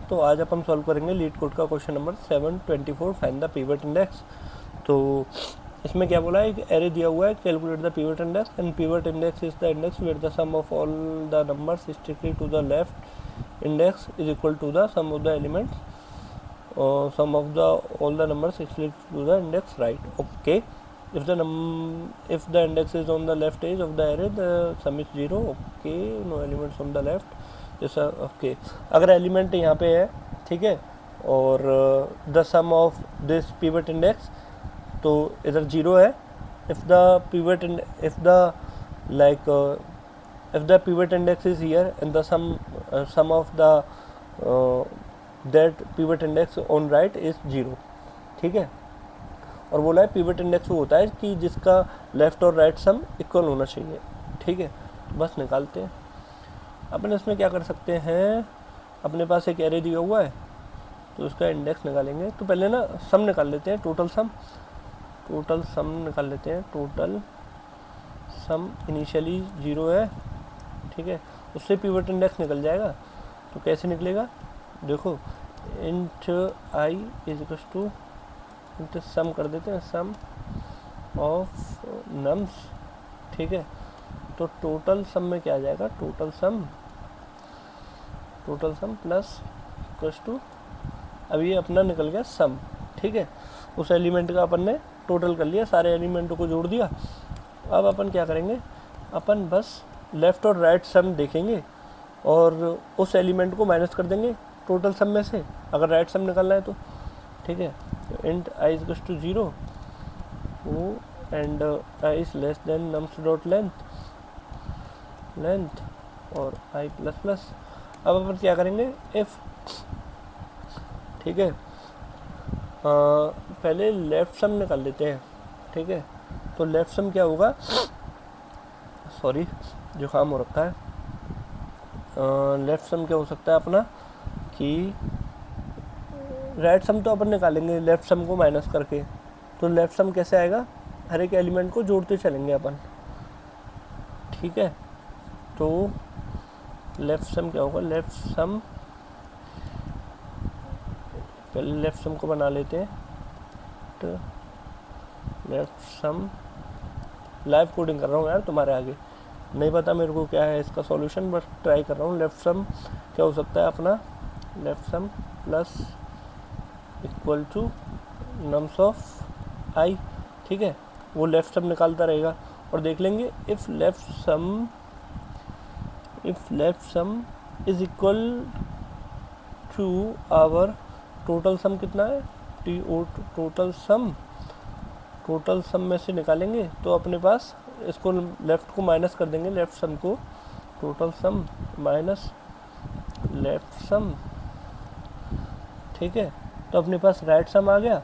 तो आज अपन सॉल्व करेंगे लीड कोड का question number 724, find the pivot index. तो इसमें क्या बोला है, एक एरे दिया हुआ है, calculate the pivot index and pivot index is the index where the sum of all the numbers strictly to the left index is equal to the sum of the elements sum of the all the numbers strictly to the index right. Okay, if the index is on the left edge of the array the sum is 0. okay, no elements on the left जैसा okay अगर element यहाँ पे है, ठीक है, और the sum of this pivot index तो इधर 0 है। If the pivot index is here and the sum of the that pivot index on right is 0, ठीक है। और बोला है पिवट इंडेक्स वो होता है कि जिसका लेफ्ट और राइट सम इक्वल होना चाहिए, ठीक है। तो बस निकालते हैं अपन। इसमें क्या कर सकते हैं, अपने पास एक एरे दिया हुआ है तो उसका इंडेक्स निकालेंगे। तो पहले ना सम निकाल लेते हैं, टोटल सम निकाल लेते हैं। टोटल सम इनिशियली 0 है, ठीक है, उससे पिवट इंडेक्स निकल जाएगा। तो कैसे निकलेगा, देखो int I is equal to int sum कर देते हैं, सम ऑफ नम्स, ठीक है। तो टोटल सम में क्या आ जाएगा, total sum plus equals to, अब ये अपना निकल गया सम, ठीक है। उस एलिमेंट का अपन ने टोटल कर लिया, सारे एलिमेंटों को जोड़ दिया। अब अपन क्या करेंगे, अपन बस लेफ़्ट और राइट सम देखेंगे और उस एलिमेंट को माइनस कर देंगे टोटल सम में से, अगर राइट सम निकालना है तो, ठीक है। तो int I is equals to 0 and I is less than nums dot length और आई प्लस प्लस। अब अपन क्या करेंगे, इफ, ठीक है, पहले लेफ्ट सम निकाल लेते हैं, ठीक है। तो लेफ्ट सम क्या होगा, सॉरी जुकाम हो रखा है। लेफ्ट सम क्या हो सकता है अपना कि राइट सम तो अपन निकालेंगे लेफ्ट सम को माइनस करके। तो लेफ्ट सम कैसे आएगा, हर एक एलिमेंट को जोड़ते चलेंगे अपन, ठीक है। तो लेफ्ट सम क्या होगा, लेफ्ट सम, पहले लेफ्ट सम को बना लेते हैं। तो लेफ्ट सम, लाइव कोडिंग कर रहा हूँ यार तुम्हारे आगे, नहीं पता मेरे को क्या है इसका सॉल्यूशन, बस ट्राई कर रहा हूँ। लेफ्ट सम क्या हो सकता है अपना, left sum plus equal to nums of I, ठीक है। वो लेफ्ट सम निकालता रहेगा और देख लेंगे if left sum is equal to our total sum कितना है, टोटल सम में से निकालेंगे तो अपने पास इसको लेफ्ट को माइनस कर देंगे, लेफ्ट सम को, total sum minus left sum, ठीक है। तो अपने पास राइट सम आ गया।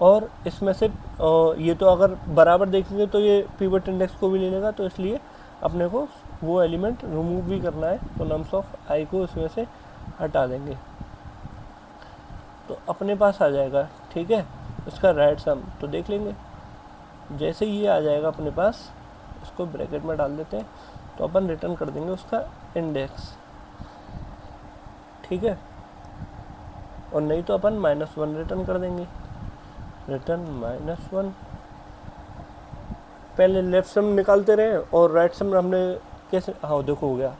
और इसमें से ये तो अगर बराबर देखेंगे तो ये पिवट इंडेक्स को भी ले लेगा, तो इसलिए अपने को वो एलिमेंट रिमूव भी करना है। तो नम्स ऑफ आई को इसमें से हटा देंगे तो अपने पास आ जाएगा, ठीक है, इसका राइट सम। तो देख लेंगे जैसे ये आ जाएगा अपने पास, इसको ब्रैकेट में डाल देते हैं तो अपन रिटर्न कर देंगे उसका इंडेक्स, ठीक है। और नहीं तो अपन -1 रिटर्न कर देंगे, रिटर्न -1। पहले लेफ्ट सम निकालते रहे और राइट सम हमने कैसे, हाँ देखो हो गया,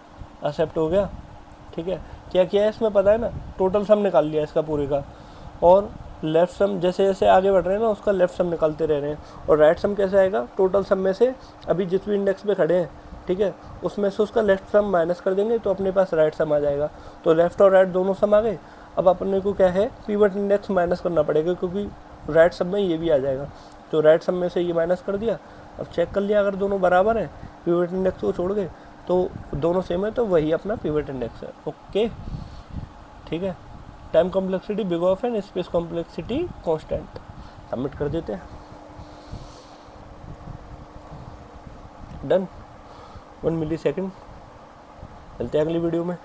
एक्सेप्ट हो गया, ठीक है। क्या किया है इसमें पता है ना, टोटल सम निकाल लिया इसका पूरे का, और लेफ्ट सम जैसे जैसे आगे बढ़ रहे हैं ना उसका लेफ्ट सम निकालते रह रहे हैं। और राइट सम कैसे आएगा, टोटल सम में से अभी जिस भी इंडेक्स पे खड़े हैं, ठीक है, उसमें से उसका लेफ्ट सम माइनस कर देंगे तो अपने पास राइट सम आ जाएगा। तो लेफ्ट और राइट दोनों सम आ गए। अब अपने को क्या है, पिवट इंडेक्स माइनस करना पड़ेगा क्योंकि राइट सम में ये भी आ जाएगा। तो राइट सम में से ये माइनस कर दिया। अब चेक कर लिया अगर दोनों बराबर हैं, पिवट इंडेक्स को छोड़ गए तो दोनों सेम है, तो वही अपना पिवट इंडेक्स है। ओके, ठीक है। Time complexity big of N, space complexity constant. Submit कर देते हैं, डन। 1 मिली सेकेंड। चलते हैं अगली वीडियो में।